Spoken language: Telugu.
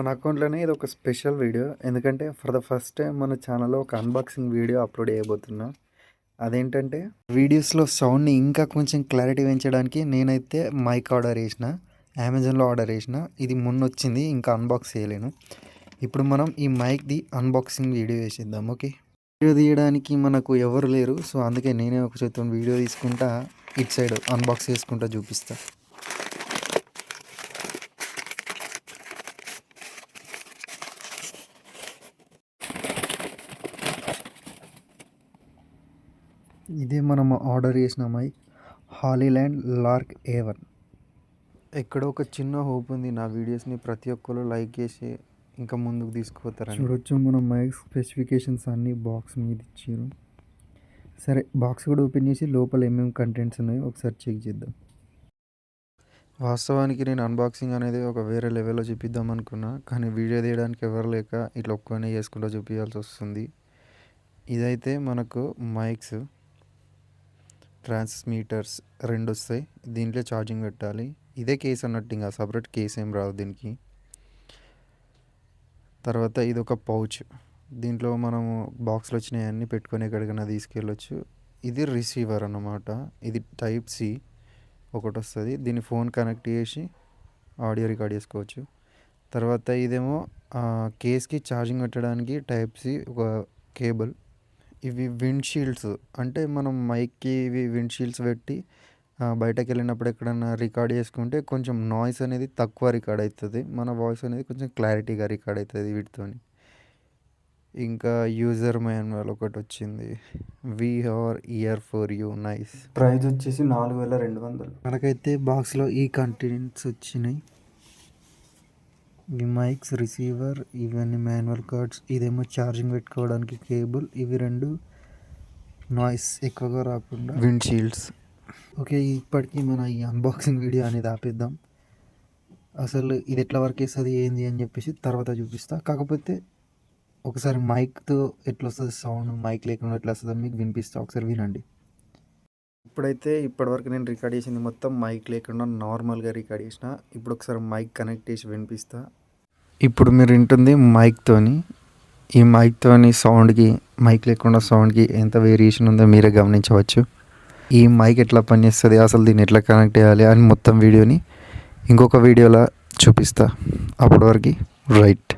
మన అకౌంట్లోనే ఇది ఒక స్పెషల్ వీడియో. ఎందుకంటే ఫర్ ద ఫస్ట్ టైం మన ఛానల్లో ఒక అన్బాక్సింగ్ వీడియో అప్లోడ్ చేయబోతున్నా. అదేంటంటే వీడియోస్లో సౌండ్ని ఇంకా కొంచెం క్లారిటీ పెంచడానికి నేనైతే మైక్ ఆర్డర్ చేసిన, అమెజాన్లో ఆర్డర్ చేసిన. ఇది మొన్న వచ్చింది, ఇంకా అన్బాక్స్ చేయలేను. ఇప్పుడు మనం ఈ మైక్ది అన్బాక్సింగ్ వీడియో చేసేద్దాం. ఓకే, వీడియో తీయడానికి మనకు ఎవరు లేరు, సో అందుకే నేనే ఒక చేతితో వీడియో తీసుకుంటా ఇటు సైడ్ అన్బాక్స్ చేసుకుంటా చూపిస్తా. ఇదే మనం ఆర్డర్ చేసిన మైక్, హాలీల్యాండ్ లార్క్ A1. ఎక్కడో ఒక చిన్న హోప్ ఉంది, నా వీడియోస్ని ప్రతి ఒక్కరు లైక్ చేసి ఇంకా ముందుకు తీసుకుపోతారని. చూడొచ్చు మన మైక్ స్పెసిఫికేషన్స్ అన్నీ బాక్స్ మీద ఇచ్చారు. సరే, బాక్స్ కూడా ఓపెన్ చేసి లోపల ఏమేమి కంటెంట్స్ ఉన్నాయో ఒకసారి చెక్ చేద్దాం. వాస్తవానికి నేను అన్బాక్సింగ్ అనేది ఒక వేరే లెవెల్లో చూపిద్దాం అనుకున్నా, కానీ వీడియో తీయడానికి ఎవరు లేక ఇట్లా ఒక్కనే చేసుకుంటూ చూపించాల్సి వస్తుంది. ఇదైతే మనకు మైక్స్, ట్రాన్స్మీటర్స్ 2 వస్తాయి. దీంట్లో ఛార్జింగ్ పెట్టాలి. ఇదే కేస్ అన్నట్టు, ఇంకా సపరేట్ కేస్ ఏం రాదు దీనికి. తర్వాత ఇది ఒక పౌచ్, దీంట్లో మనము బాక్స్లో వచ్చినాయి అన్నీ పెట్టుకొని ఎక్కడికైనా తీసుకెళ్ళొచ్చు. ఇది రిసీవర్ అన్నమాట. ఇది టైప్ C ఒకటి వస్తుంది. దీన్ని ఫోన్ కనెక్ట్ చేసి ఆడియో రికార్డ్ చేసుకోవచ్చు. తర్వాత ఇదేమో కేస్కి ఛార్జింగ్ పెట్టడానికి టైప్ C ఒక కేబుల్. ఇవి విండ్షీల్డ్స్, అంటే మనం మైక్కి ఇవి విండ్షీల్డ్స్ పెట్టి బయటకు వెళ్ళినప్పుడు ఎక్కడన్నా రికార్డ్ చేసుకుంటే కొంచెం నాయిస్ అనేది తక్కువ రికార్డ్ అవుతుంది, మన వాయిస్ అనేది కొంచెం క్లారిటీగా రికార్డ్ అవుతుంది వీటితో. ఇంకా యూజర్ మాన్యువల్ ఒకటి వచ్చింది, we are here for you nice. Price వచ్చేసి 4200. మనకైతే బాక్స్లో ఈ కంటెంట్స్ వచ్చినాయి. ఈ మైక్స్, రిసీవర్, ఇవన్నీ మాన్యువల్ కార్డ్స్. ఇదేమో ఛార్జింగ్ పెట్టుకోవడానికి కేబుల్. ఇవి 2 నాయిస్ ఎక్కువగా రాకుండా విండ్షీల్డ్స్. ఓకే, ఇప్పటికీ మన ఈ అన్బాక్సింగ్ వీడియో అనేది ఆపేద్దాం. అసలు ఇది ఎట్లా వర్క్ చేస్తుంది ఏంది అని చెప్పేసి తర్వాత చూపిస్తా. కాకపోతే ఒకసారి మైక్తో ఎట్లా వస్తుంది సౌండ్, మైక్ లేకుండా ఎట్లా వస్తుంది మీకు వినిపిస్తా, ఒకసారి వినండి. ఇప్పటివరకు నేను రికార్డ్ చేసింది మొత్తం మైక్ లేకుండా నార్మల్గా రికార్డ్ చేసిన. ఇప్పుడు ఒకసారి మైక్ కనెక్ట్ చేసి వినిపిస్తా. ఇప్పుడు మీరు వింటుంది మైక్తోని. ఈ మైక్తోని సౌండ్కి, మైక్ లేకుండా సౌండ్కి ఎంత వేరియేషన్ ఉందో మీరే గమనించవచ్చు. ఈ మైక్ ఎట్లా పనిచేస్తుంది, అసలు దీన్ని ఎట్లా కనెక్ట్ చేయాలి అని మొత్తం వీడియోని ఇంకొక వీడియోలో చూపిస్తా. అప్పటి వరకు రైట్.